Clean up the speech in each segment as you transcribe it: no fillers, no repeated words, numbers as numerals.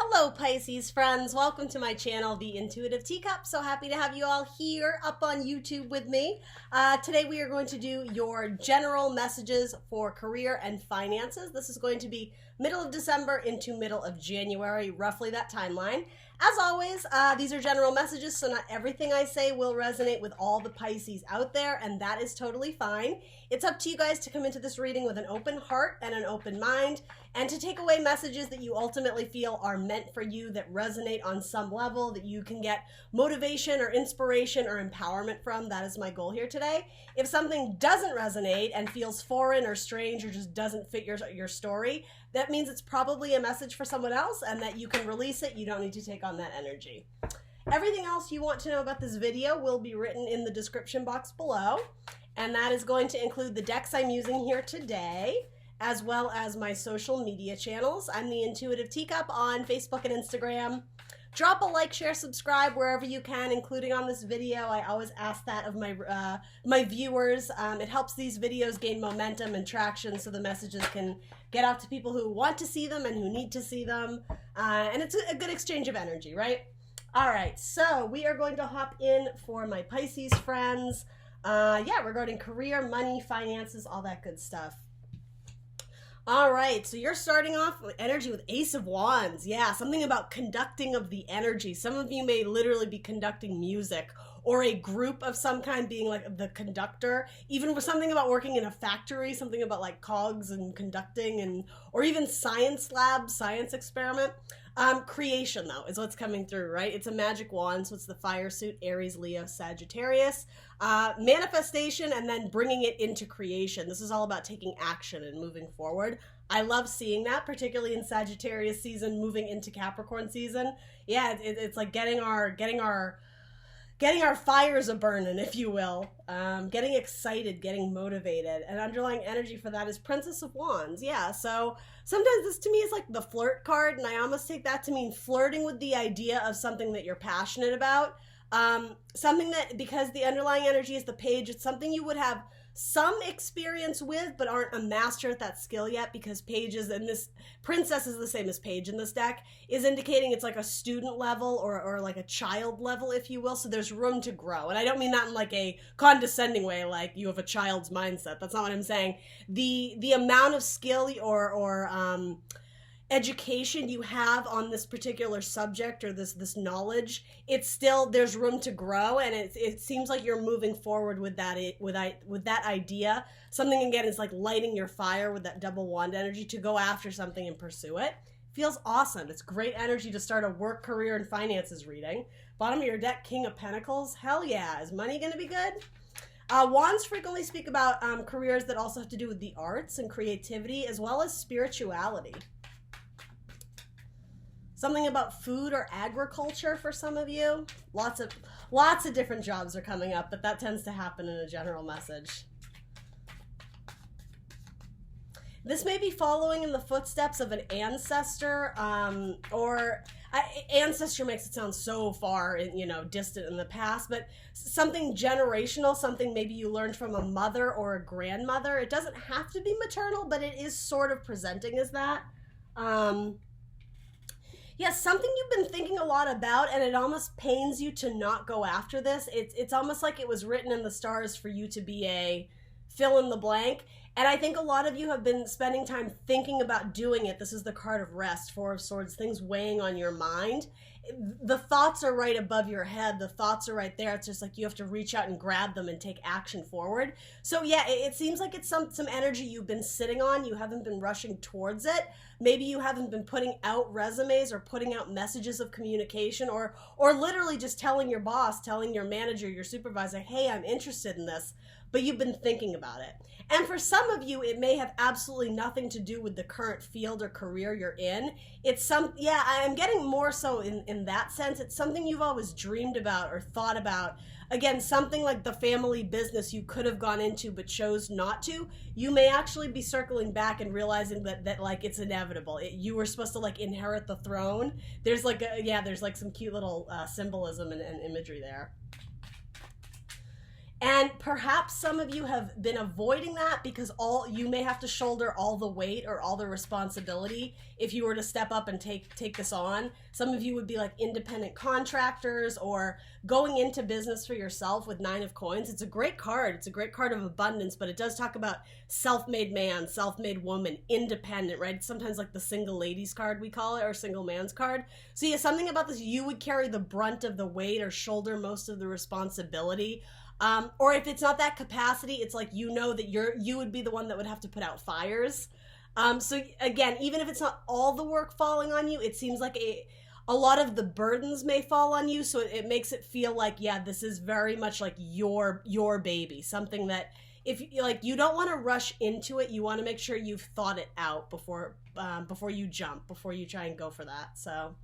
Hello Pisces friends, welcome to my channel, The Intuitive Teacup. So happy to have you all here up on YouTube with me. Today we are going to do your general messages for career and finances. This is going to be middle of December into middle of January, roughly that timeline. As always, these are general messages, so not everything I say will resonate with all the Pisces out there, and that is totally fine. It's up to you guys to come into this reading with an open heart and an open mind, and to take away messages that you ultimately feel are meant for you, that resonate on some level, that you can get motivation or inspiration or empowerment from. That is my goal here today. If something doesn't resonate and feels foreign or strange or just doesn't fit your story, that means it's probably a message for someone else and that you can release it. You don't need to take on that energy. Everything else you want to know about this video will be written in the description box below, and that is going to include the decks I'm using here today, as well as my social media channels. I'm the Intuitive Teacup on Facebook and Instagram. Drop a like, share, subscribe wherever you can, including on this video. I always ask that of my viewers. It helps these videos gain momentum and traction so the messages can get out to people who want to see them and who need to see them. And it's a good exchange of energy, right? All right, so we are going to hop in for my Pisces friends. Regarding career, money, finances, all that good stuff. All right, so you're starting off with energy with Ace of Wands. Yeah, something about conducting of the energy. Some of you may literally be conducting music, or a group of some kind being like the conductor. Even with something about working in a factory, something about like cogs and conducting, and or even science lab, science experiment. Creation though is what's coming through, right? It's a magic wand, so it's the fire suit, Aries, Leo, Sagittarius. Manifestation and then bringing it into creation. This is all about taking action and moving forward. I love seeing that, particularly in Sagittarius season, moving into Capricorn season. Yeah, it's like getting our fires a-burning, if you will. Getting excited, getting motivated. And underlying energy for that is Princess of Wands. Yeah, so sometimes this to me is like the flirt card, and I almost take that to mean flirting with the idea of something that you're passionate about. Something that, because the underlying energy is the page, it's something you would have some experience with, but aren't a master at that skill yet, because pages, and this princess is the same as page in this deck, is indicating it's like a student level or like a child level, if you will. So there's room to grow. And I don't mean that in like a condescending way, like you have a child's mindset. That's not what I'm saying. The amount of skill or education you have on this particular subject or this knowledge, it's still, there's room to grow, and it seems like you're moving forward with that idea. Something, again, is like lighting your fire with that double wand energy to go after something and pursue it. Feels awesome. It's great energy to start a work, career, and finances reading. Bottom of your deck, King of Pentacles. Hell yeah. Is money going to be good? Wands frequently speak about careers that also have to do with the arts and creativity, as well as spirituality. Something about food or agriculture for some of you. Lots of different jobs are coming up, but that tends to happen in a general message. This may be following in the footsteps of an ancestor, ancestor makes it sound so far, distant in the past, but something generational, something maybe you learned from a mother or a grandmother. It doesn't have to be maternal, but it is sort of presenting as that. Yes, something you've been thinking a lot about, and it almost pains you to not go after this. It's almost like it was written in the stars for you to be a fill in the blank. And I think a lot of you have been spending time thinking about doing it. This is the card of rest, Four of Swords, things weighing on your mind. The thoughts are right above your head. The thoughts are right there. It's just like you have to reach out and grab them and take action forward. So yeah, it seems like it's some energy you've been sitting on. You haven't been rushing towards it. Maybe you haven't been putting out resumes or putting out messages of communication, or literally just telling your boss, telling your manager, your supervisor, hey, I'm interested in this, but you've been thinking about it. And for some of you, it may have absolutely nothing to do with the current field or career you're in. I'm getting more so in that sense. It's something you've always dreamed about or thought about. Again, something like the family business you could have gone into but chose not to. You may actually be circling back and realizing that like it's inevitable. You were supposed to like inherit the throne. There's like some cute little symbolism and imagery there. And perhaps some of you have been avoiding that because you may have to shoulder all the weight or all the responsibility if you were to step up and take this on. Some of you would be like independent contractors or going into business for yourself with Nine of Coins. It's a great card. It's a great card of abundance, but it does talk about self-made man, self-made woman, independent, right? It's sometimes like the single ladies card, we call it, or single man's card. So yeah, something about this, you would carry the brunt of the weight or shoulder most of the responsibility. Or if it's not that capacity, it's like you know that you would be the one that would have to put out fires. So again, even if it's not all the work falling on you, it seems like a lot of the burdens may fall on you. So it makes it feel like, yeah, this is very much like your baby. Something that if you don't want to rush into it, you want to make sure you've thought it out before you jump, before you try and go for that. So.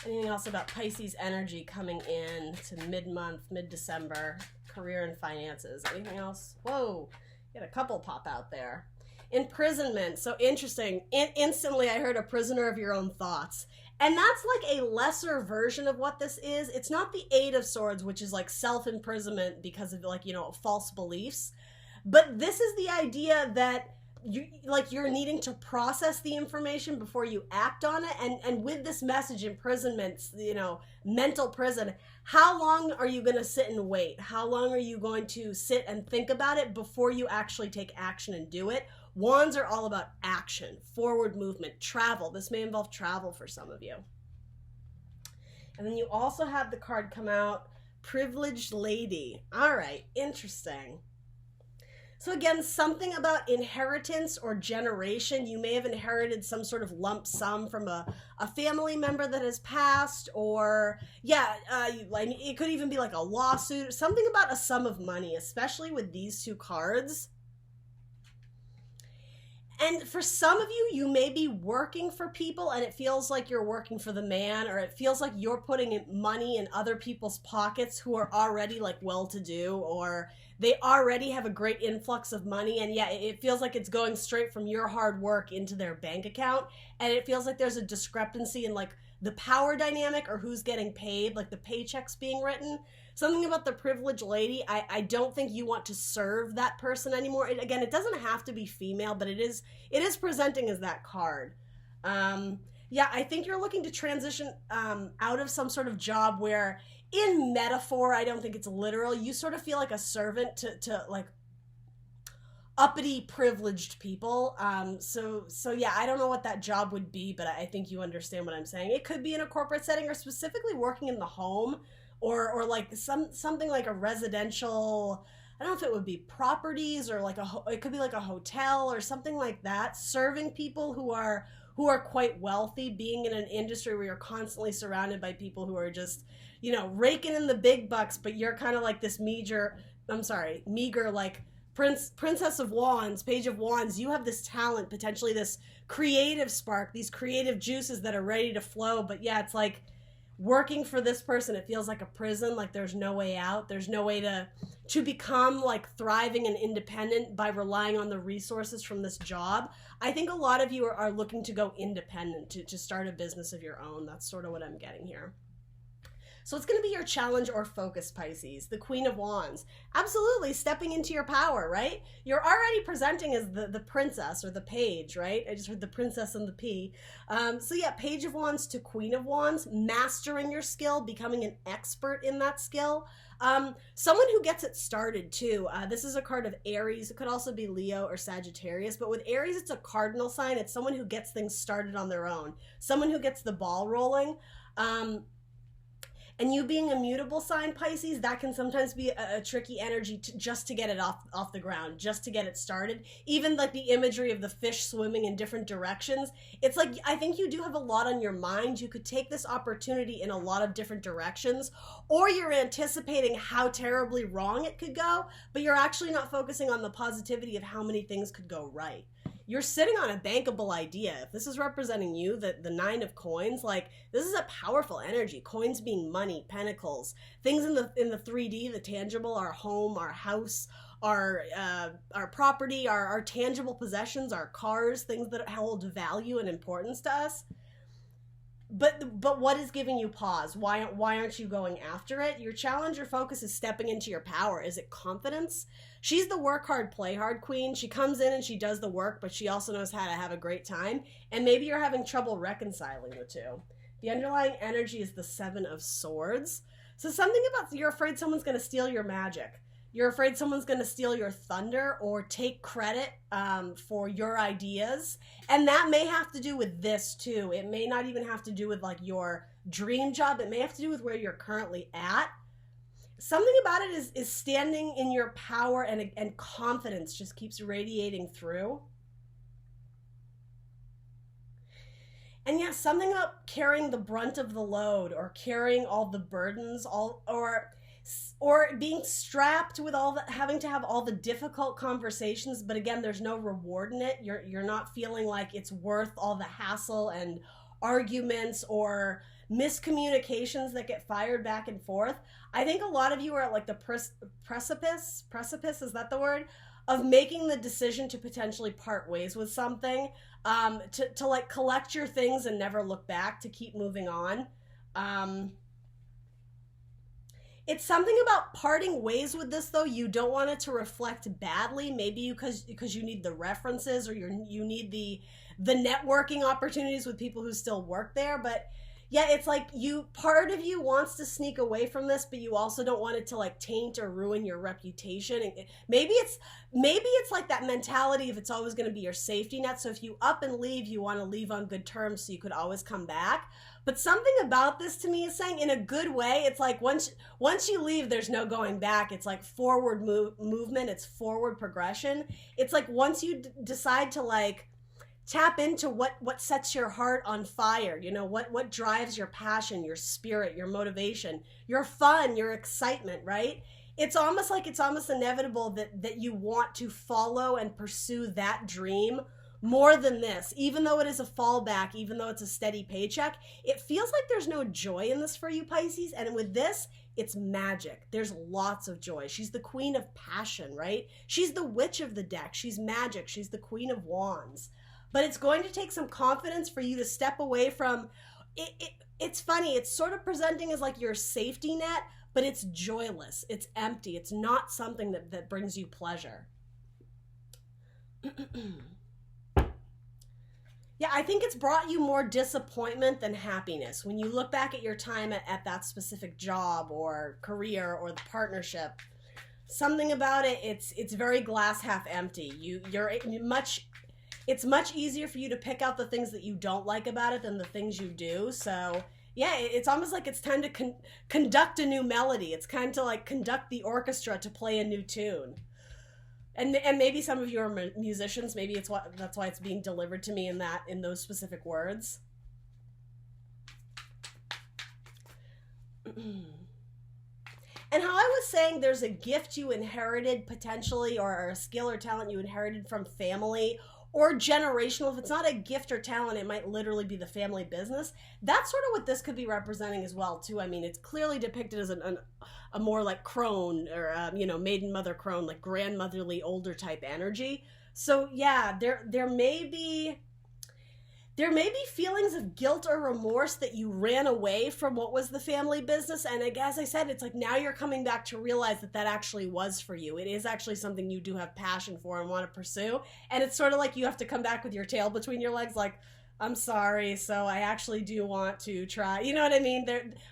Anything else about Pisces energy coming in to mid-month, mid-December, career and finances? Anything else? Whoa, you had a couple pop out there. Imprisonment, so interesting. Instantly I heard a prisoner of your own thoughts. And that's like a lesser version of what this is. It's not the Eight of Swords, which is like self-imprisonment because of like, false beliefs. But this is the idea that you're needing to process the information before you act on it, and with this message, imprisonment, mental prison, how long are you going to sit and wait? How long are you going to sit and think about it before you actually take action and do it? Wands are all about action, forward movement, travel. This may involve travel for some of you. And then you also have the card come out, Privileged Lady. All right, interesting. So again, something about inheritance or generation. You may have inherited some sort of lump sum from a family member that has passed, or it could even be like a lawsuit, something about a sum of money, especially with these two cards. And for some of you, you may be working for people and it feels like you're working for the man, or it feels like you're putting money in other people's pockets who are already like well-to-do, or they already have a great influx of money. And yeah, it feels like it's going straight from your hard work into their bank account. And it feels like there's a discrepancy in like the power dynamic or who's getting paid, like the paychecks being written. Something about the privileged lady, I don't think you want to serve that person anymore. Again, it doesn't have to be female, but it is presenting as that card. I think you're looking to transition out of some sort of job where, in metaphor, I don't think it's literal, you sort of feel like a servant to like uppity privileged people. So yeah, I don't know what that job would be, but I think you understand what I'm saying. It could be in a corporate setting or specifically working in the home, or like something like a residential, I don't know if it would be properties or like it could be like a hotel or something like that, serving people who are quite wealthy, being in an industry where you're constantly surrounded by people who are just, raking in the big bucks, but you're kind of like this meager like Princess of Wands, Page of Wands. You have this talent, potentially this creative spark, these creative juices that are ready to flow. But yeah, it's like working for this person, it feels like a prison, like there's no way out. There's no way to become like thriving and independent by relying on the resources from this job. I think a lot of you are looking to go independent, to start a business of your own. That's sort of what I'm getting here. So it's going to be your challenge or focus, Pisces, the Queen of Wands. Absolutely stepping into your power, right? You're already presenting as the princess or the page, right? I just heard the princess and the P. So yeah, Page of Wands to Queen of Wands, mastering your skill, becoming an expert in that skill. Someone who gets it started too. This is a card of Aries. It could also be Leo or Sagittarius, but with Aries, it's a cardinal sign. It's someone who gets things started on their own. Someone who gets the ball rolling. And you being a mutable sign, Pisces, that can sometimes be a tricky energy just to get it off the ground, just to get it started. Even like the imagery of the fish swimming in different directions. It's like, I think you do have a lot on your mind. You could take this opportunity in a lot of different directions, or you're anticipating how terribly wrong it could go, but you're actually not focusing on the positivity of how many things could go right. You're sitting on a bankable idea. If this is representing you, the Nine of Coins, like this is a powerful energy. Coins being money, pentacles, things in the 3D, the tangible, our home, our house, our property, our tangible possessions, our cars, things that hold value and importance to us. But what is giving you pause? Why aren't you going after it? Your challenge or focus is stepping into your power. Is it confidence? She's the work hard, play hard queen. She comes in and she does the work, but she also knows how to have a great time. And maybe you're having trouble reconciling the two. The underlying energy is the Seven of Swords. So something about you're afraid someone's going to steal your magic. You're afraid someone's going to steal your thunder or take credit for your ideas. And that may have to do with this too. It may not even have to do with like your dream job. It may have to do with where you're currently at. Something about it is standing in your power, and confidence just keeps radiating through. And yeah, something about carrying the brunt of the load, or carrying all the burdens, or being strapped with having to have all the difficult conversations, but again, there's no reward in it. You're not feeling like it's worth all the hassle and arguments or miscommunications that get fired back and forth. I think a lot of you are at like the precipice, is that the word? Of making the decision to potentially part ways with something, to like collect your things and never look back, to keep moving on. It's something about parting ways with this, though. You don't want it to reflect badly, maybe because you need the references, or you need the networking opportunities with people who still work there. But yeah, it's like part of you wants to sneak away from this, but you also don't want it to like taint or ruin your reputation. And maybe it's like that mentality of it's always going to be your safety net. So if you up and leave, you want to leave on good terms so you could always come back. But something about this to me is saying, in a good way, it's like once you leave, there's no going back. It's like forward movement. It's forward progression. It's like once you decide to like tap into what sets your heart on fire, you know, what drives your passion, your spirit, your motivation, your fun, your excitement, right? It's almost inevitable that you want to follow and pursue that dream more than this. Even though it is a fallback, even though it's a steady paycheck, it feels like there's no joy in this for you, Pisces. And with this, it's magic. There's lots of joy. She's the queen of passion, right? She's the witch of the deck. She's magic. She's the queen of wands. But it's going to take some confidence for you to step away from it. It's funny. It's sort of presenting as like your safety net, but it's joyless. It's empty. It's not something that brings you pleasure. Yeah, I think it's brought you more disappointment than happiness. When you look back at your time at that specific job or career or the partnership, something about it, it's very glass half empty. It's much easier for you to pick out the things that you don't like about it than the things you do. So yeah, it's almost like it's time to conduct a new melody. It's kind of to like conduct the orchestra to play a new tune. And maybe some of you are musicians. Maybe that's why it's being delivered to me in those specific words. And how I was saying, there's a gift you inherited potentially, or a skill or talent you inherited from family or generational. If it's not a gift or talent, it might literally be the family business. That's sort of what this could be representing as well, too. I mean, it's clearly depicted as a more like crone, or maiden mother crone, like grandmotherly older type energy. So yeah, there may be feelings of guilt or remorse that you ran away from what was the family business. And as I said, it's like now you're coming back to realize that actually was for you. It is actually something you do have passion for and want to pursue. And it's sort of like you have to come back with your tail between your legs, like, I'm sorry, so I actually do want to try. You know what I mean?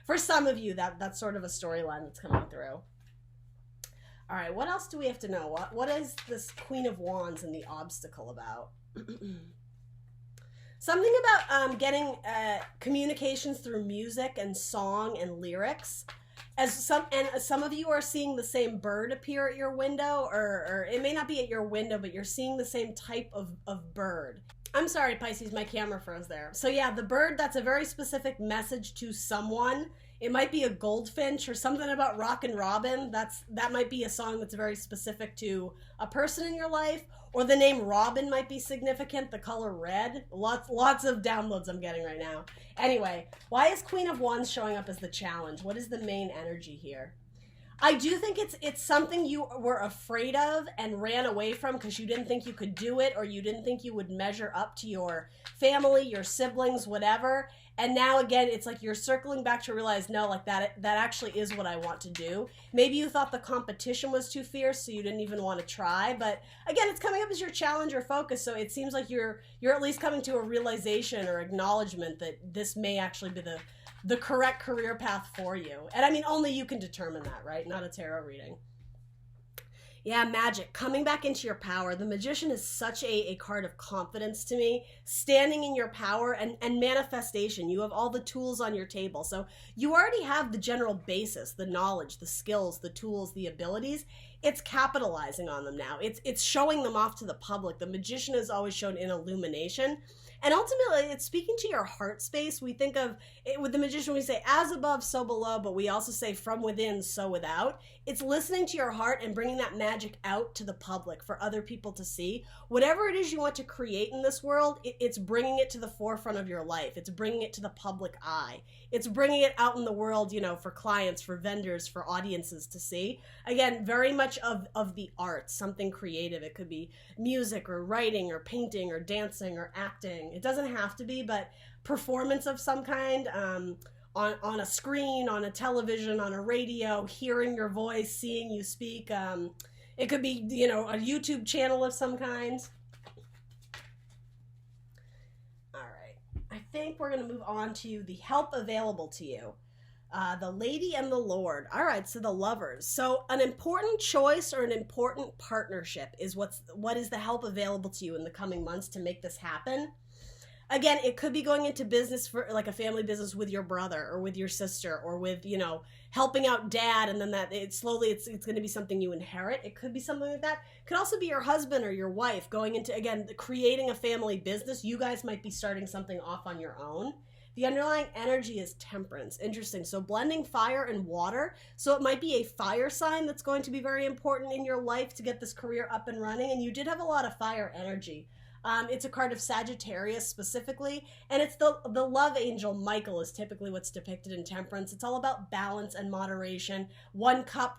For some of you, that's sort of a storyline that's coming through. All right, what else do we have to know? What is this Queen of Wands and the obstacle about? Something about getting communications through music and song and lyrics. Some of you are seeing the same bird appear at your window, or it may not be at your window, but you're seeing the same type of bird. I'm sorry, Pisces, my camera froze there. So yeah, the bird, that's a very specific message to someone. It might be a goldfinch or something about Rockin' Robin. That might be a song that's very specific to a person in your life. Or the name Robin might be significant, the color red. Lots of downloads I'm getting right now. Anyway, why is Queen of Wands showing up as the challenge? What is the main energy here? I do think it's something you were afraid of and ran away from because you didn't think you could do it, or you didn't think you would measure up to your family, your siblings, whatever. And now again, it's like you're circling back to realize, no, like that actually is what I want to do. Maybe you thought the competition was too fierce, so you didn't even want to try. But again, it's coming up as your challenge or focus. So it seems like you're at least coming to a realization or acknowledgement that this may actually be the correct career path for you. And I mean, only you can determine that, right? Not a tarot reading. Yeah, magic. Coming back into your power. The Magician is such a card of confidence to me. Standing in your power and manifestation. You have all the tools on your table. So you already have the general basis, the knowledge, the skills, the tools, the abilities. It's capitalizing on them now. It's showing them off to the public. The Magician is always shown in illumination. And ultimately, it's speaking to your heart space. We think of it with the Magician, we say as above, so below, but we also say from within, so without. It's listening to your heart and bringing that magic out to the public for other people to see. Whatever it is you want to create in this world, it's bringing it to the forefront of your life. It's bringing it to the public eye. It's bringing it out in the world, for clients, for vendors, for audiences to see. Again, very much of the arts, something creative. It could be music or writing or painting or dancing or acting. It doesn't have to be, but performance of some kind, on a screen, on a television, on a radio, hearing your voice, seeing you speak. It could be, a YouTube channel of some kind. All right. I think we're going to move on to the help available to you. The Lady and the Lord. All right, so the Lovers. So an important choice or an important partnership is what is the help available to you in the coming months to make this happen. Again, it could be going into business for like a family business with your brother or with your sister or with, helping out dad, and then that it's going to be something you inherit. It could be something like that. It could also be your husband or your wife going into, again, creating a family business. You guys might be starting something off on your own. The underlying energy is Temperance. Interesting. So blending fire and water. So it might be a fire sign that's going to be very important in your life to get this career up and running. And you did have a lot of fire energy. It's a card of Sagittarius specifically, and it's the love angel Michael is typically what's depicted in Temperance. It's all about balance and moderation. One cup,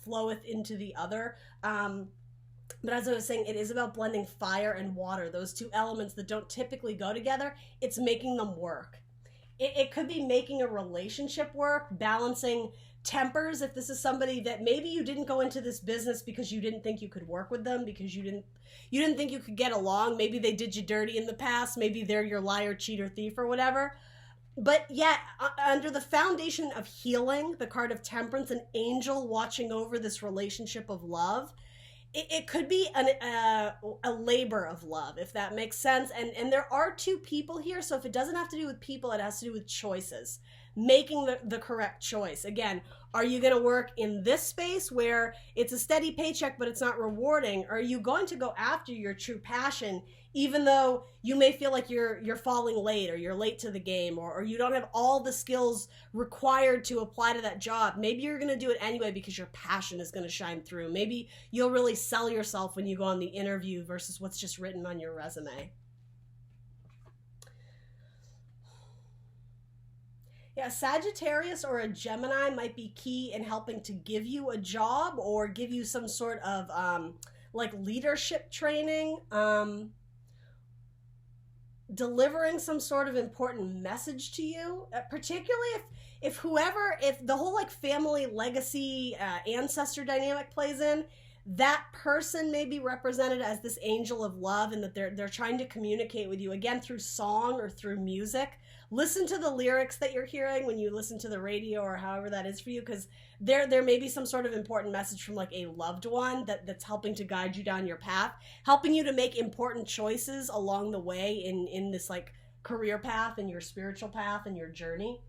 floweth into the other. But as I was saying, it is about blending fire and water, those two elements that don't typically go together. It's making them work. It could be making a relationship work, balancing tempers. If this is somebody that maybe you didn't go into this business because you didn't think you could work with them, because you didn't think you could get along. Maybe they did you dirty in the past. Maybe they're your liar, cheater, thief, or whatever. But yet, under the foundation of healing, the card of Temperance, an angel watching over this relationship of love, it could be a labor of love, if that makes sense. And there are two people here, so if it doesn't have to do with people, it has to do with choices. Making the correct choice. Again, are you going to work in this space where it's a steady paycheck but it's not rewarding? Or are you going to go after your true passion even though you may feel like you're falling late, or you're late to the game, or you don't have all the skills required to apply to that job? Maybe you're going to do it anyway because your passion is going to shine through. Maybe you'll really sell yourself when you go on the interview versus what's just written on your resume. Yeah, Sagittarius or a Gemini might be key in helping to give you a job or give you some sort of leadership training, delivering some sort of important message to you, particularly if the whole family legacy ancestor dynamic plays in. That person may be represented as this angel of love, and that they're trying to communicate with you, again, through song or through music. Listen to the lyrics that you're hearing when you listen to the radio or however that is for you, because there may be some sort of important message from a loved one that's helping to guide you down your path, helping you to make important choices along the way in this career path and your spiritual path and your journey.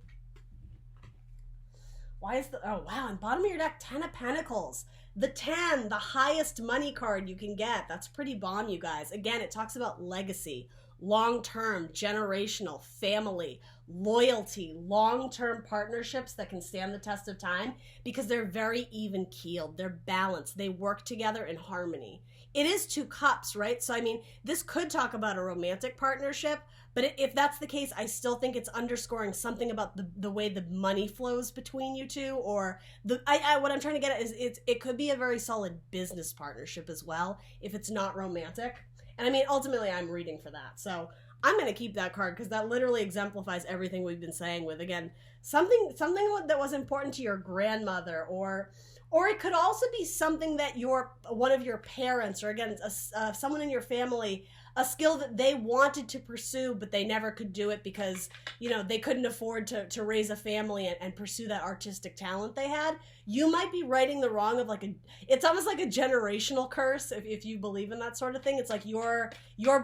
Why is and bottom of your deck, 10 of Pentacles. The 10, the highest money card you can get. That's pretty bomb, you guys. Again, it talks about legacy, long-term, generational, family, loyalty, long-term partnerships that can stand the test of time because they're very even-keeled. They're balanced. They work together in harmony. It is 2 cups, right? So, this could talk about a romantic partnership, but if that's the case, I still think it's underscoring something about the way the money flows between you two, or what I'm trying to get at is it could be a very solid business partnership as well if it's not romantic. And ultimately I'm reading for that. So I'm going to keep that card because that literally exemplifies everything we've been saying with, again, something that was important to your grandmother, or it could also be something that one of your parents, or again, someone in your family, a skill that they wanted to pursue, but they never could do it because, you know, they couldn't afford to raise a family and pursue that artistic talent they had. You might be righting the wrong of it's almost like a generational curse if you believe in that sort of thing. It's like you're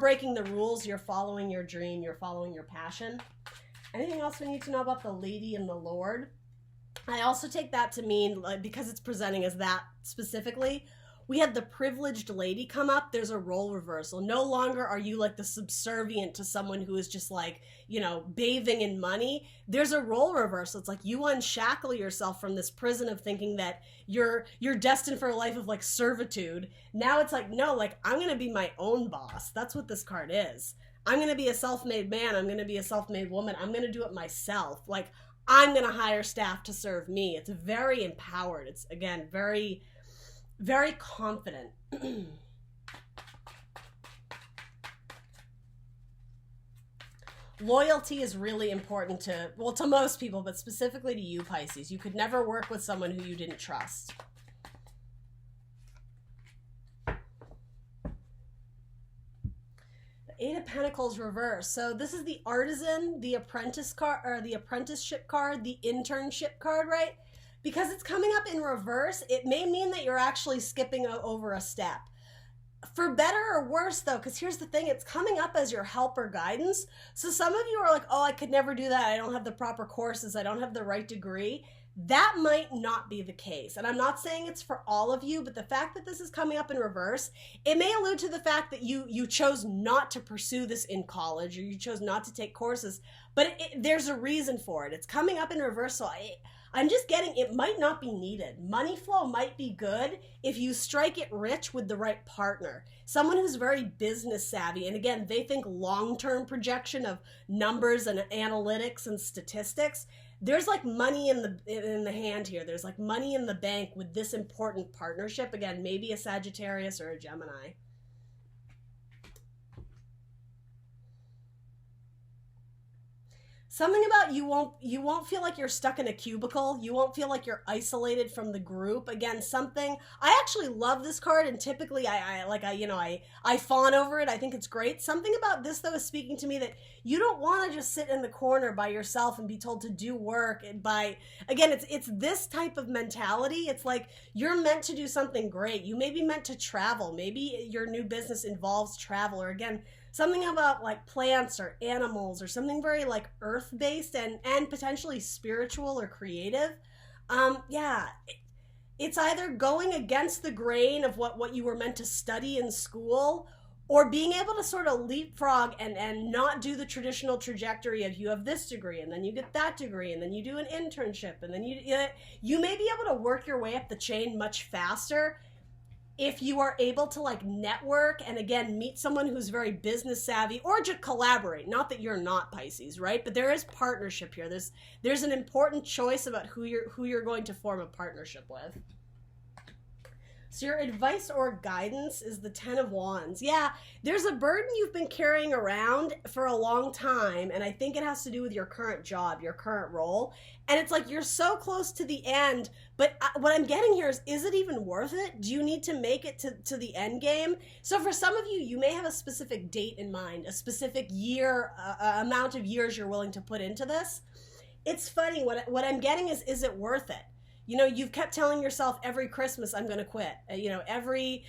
breaking the rules, you're following your dream, you're following your passion. Anything else we need to know about the Lady and the Lord? I also take that to mean, because it's presenting as that specifically, we had the privileged lady come up. There's a role reversal. No longer are you like the subservient to someone who is just like, you know, bathing in money. There's a role reversal. It's like you unshackle yourself from this prison of thinking that you're destined for a life of like servitude. Now it's like, no, like I'm going to be my own boss. That's what this card is. I'm going to be a self-made man. I'm going to be a self-made woman. I'm going to do it myself. Like I'm going to hire staff to serve me. It's very empowered. It's, again, very, very confident. Loyalty is really important to most people, but specifically to you, Pisces. You could never work with someone who you didn't trust. Eight of Pentacles reverse. So this is the artisan, the apprentice card, or the apprenticeship card, the internship card, right? Because it's coming up in reverse, it may mean that you're actually skipping over a step. For better or worse, though, because here's the thing, it's coming up as your help or guidance. So some of you are like, oh, I could never do that. I don't have the proper courses. I don't have the right degree. That might not be the case. And I'm not saying it's for all of you, but the fact that this is coming up in reverse, it may allude to the fact that you chose not to pursue this in college, or you chose not to take courses, but there's a reason for it. It's coming up in reverse, so I'm just getting, it might not be needed. Money flow might be good if you strike it rich with the right partner. Someone who's very business savvy. And again, they think long-term projection of numbers and analytics and statistics. There's like money in the hand here. There's like money in the bank with this important partnership. Again, maybe a Sagittarius or a Gemini. Something about you won't feel like you're stuck in a cubicle. You won't feel like you're isolated from the group. Again, something, I actually love this card, and typically I fawn over it. I think it's great. Something about this, though, is speaking to me that you don't want to just sit in the corner by yourself and be told to do work. And again, it's this type of mentality. It's like you're meant to do something great. You may be meant to travel. Maybe your new business involves travel, or again, something about like plants or animals, or something very like earth-based and potentially spiritual or creative. It's either going against the grain of what you were meant to study in school, or being able to sort of leapfrog and not do the traditional trajectory of you have this degree, and then you get that degree, and then you do an internship, and then you may be able to work your way up the chain much faster if you are able to like network and again meet someone who's very business savvy, or just collaborate. Not that you're not, Pisces, right? But there is partnership here. There's an important choice about who you're going to form a partnership with. So your advice or guidance is the Ten of Wands. Yeah, there's a burden you've been carrying around for a long time, and I think it has to do with your current job, your current role. And it's like you're so close to the end, but what I'm getting here is it even worth it? Do you need to make it to the end game? So for some of you, you may have a specific date in mind, a specific year, amount of years you're willing to put into this. It's funny, what I'm getting is it worth it? You know, you've kept telling yourself every Christmas, I'm going to quit. Every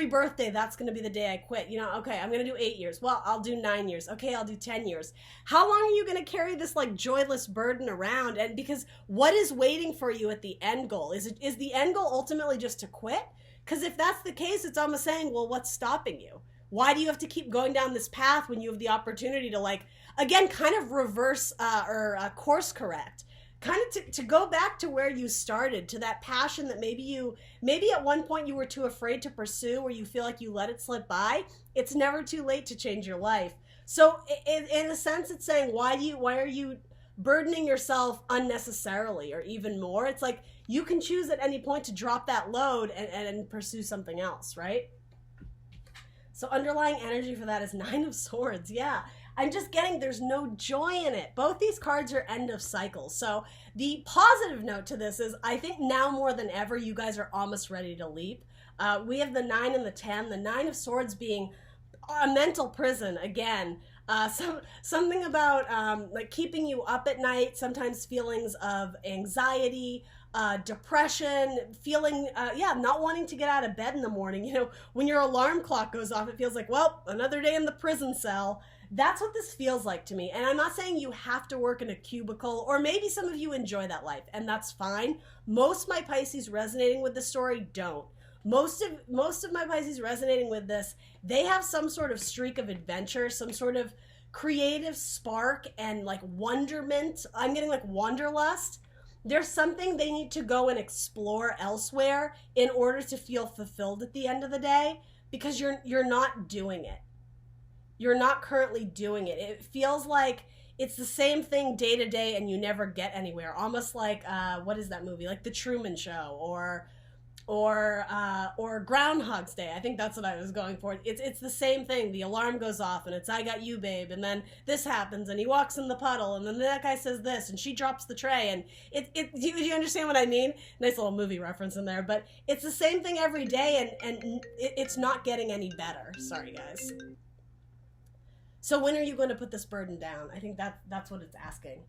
birthday, that's going to be the day I quit. Okay, I'm going to do 8 years. Well, I'll do 9 years. Okay, I'll do 10 years. How long are you going to carry this like joyless burden around? And because what is waiting for you at the end goal? Is the end goal ultimately just to quit? Because if that's the case, it's almost saying, well, what's stopping you? Why do you have to keep going down this path when you have the opportunity to like, again, kind of reverse or course correct? Kind of to go back to where you started, to that passion that maybe at one point you were too afraid to pursue, or you feel like you let it slip by. It's never too late to change your life. So in a sense, it's saying, why are you burdening yourself unnecessarily or even more? It's like you can choose at any point to drop that load and pursue something else, right? So underlying energy for that is Nine of Swords. Yeah. I'm just getting there's no joy in it. Both these cards are end of cycles. So the positive note to this is I think now more than ever, you guys are almost ready to leap. We have the 9 and the 10. The 9 of Swords being a mental prison again. Something about like keeping you up at night, sometimes feelings of anxiety, depression, feeling, not wanting to get out of bed in the morning. You know, when your alarm clock goes off, it feels like, well, another day in the prison cell. That's what this feels like to me. And I'm not saying you have to work in a cubicle, or maybe some of you enjoy that life, and that's fine. Most of my Pisces resonating with the story don't. Most of my Pisces resonating with this, they have some sort of streak of adventure, some sort of creative spark and like wonderment. I'm getting like wanderlust. There's something they need to go and explore elsewhere in order to feel fulfilled at the end of the day, because you're not doing it. You're not currently doing it. It feels like it's the same thing day to day and you never get anywhere. Almost like what is that movie? Like The Truman Show or Groundhog's Day. I think that's what I was going for. It's the same thing. The alarm goes off and it's I got you, babe, and then this happens and he walks in the puddle and then that guy says this and she drops the tray and do you understand what I mean? Nice little movie reference in there, but it's the same thing every day and it's not getting any better. Sorry guys. So when are you going to put this burden down? I think that's what it's asking.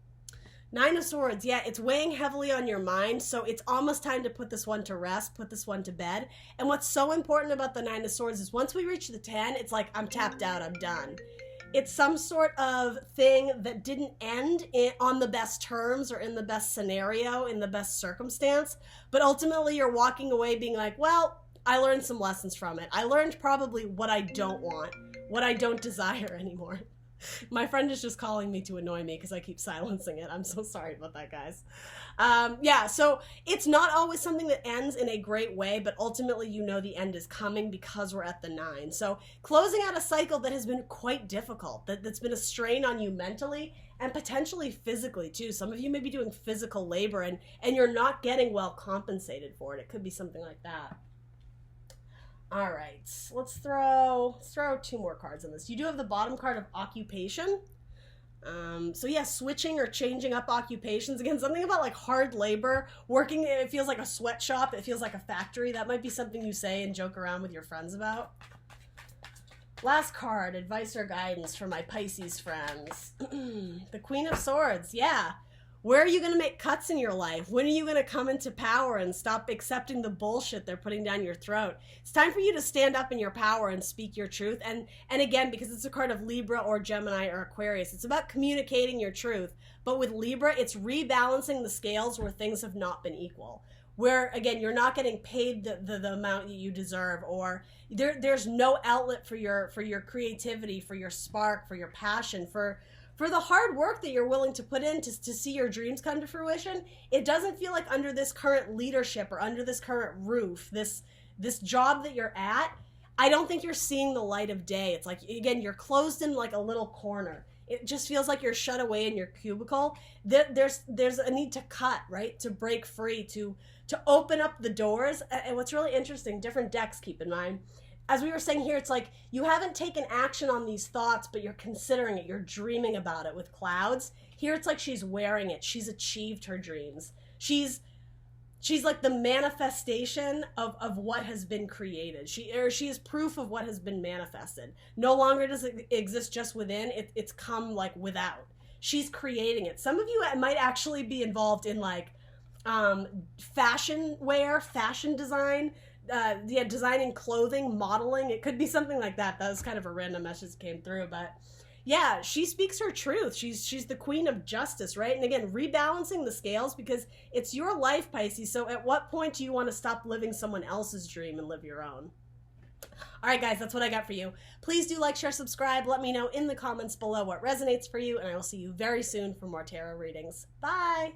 9 of Swords, yeah, it's weighing heavily on your mind, so it's almost time to put this one to rest, put this one to bed. And what's so important about the 9 of Swords is once we reach the 10, it's like, I'm tapped out, I'm done. It's some sort of thing that didn't end on the best terms or in the best scenario, in the best circumstance, but ultimately you're walking away being like, well, I learned some lessons from it. I learned probably what I don't want, what I don't desire anymore. My friend is just calling me to annoy me because I keep silencing it. I'm so sorry about that, guys. So it's not always something that ends in a great way, but ultimately you know the end is coming because we're at the 9. So closing out a cycle that has been quite difficult, that's been a strain on you mentally and potentially physically too. Some of you may be doing physical labor and you're not getting well compensated for it. It could be something like that. All right, let's throw 2 more cards on this. You do have the bottom card of occupation. So yeah, switching or changing up occupations. Again, something about like hard labor, working, it feels like a sweatshop, it feels like a factory. That might be something you say and joke around with your friends about. Last card, advice or guidance for my Pisces friends. The Queen of Swords, yeah. Where are you going to make cuts in your life? When are you going to come into power and stop accepting the bullshit they're putting down your throat? It's time for you to stand up in your power and speak your truth. And again, because it's a card of Libra or Gemini or Aquarius, it's about communicating your truth. But with Libra, it's rebalancing the scales where things have not been equal. Where, again, you're not getting paid the amount that you deserve, or there's no outlet for your creativity, for your spark, for your passion, for the hard work that you're willing to put in to see your dreams come to fruition. It doesn't feel like under this current leadership or under this current roof, this job that you're at, I don't think you're seeing the light of day. It's like, again, you're closed in like a little corner. It just feels like you're shut away in your cubicle. There's a need to cut, right? To break free, to open up the doors. And what's really interesting, different decks, keep in mind, as we were saying here, it's like you haven't taken action on these thoughts, but you're considering it. You're dreaming about it with clouds. Here it's like she's wearing it. She's achieved her dreams. She's like the manifestation of what has been created. She is proof of what has been manifested. No longer does it exist just within. It's come like without. She's creating it. Some of you might actually be involved in like fashion wear, fashion design, designing clothing, modeling. It could be something like that. That was kind of a random message that came through, but yeah, she speaks her truth. She's the queen of justice, right? And again, rebalancing the scales because it's your life, Pisces. So at what point do you want to stop living someone else's dream and live your own? All right, guys, that's what I got for you. Please do like, share, subscribe. Let me know in the comments below what resonates for you, and I will see you very soon for more tarot readings. Bye.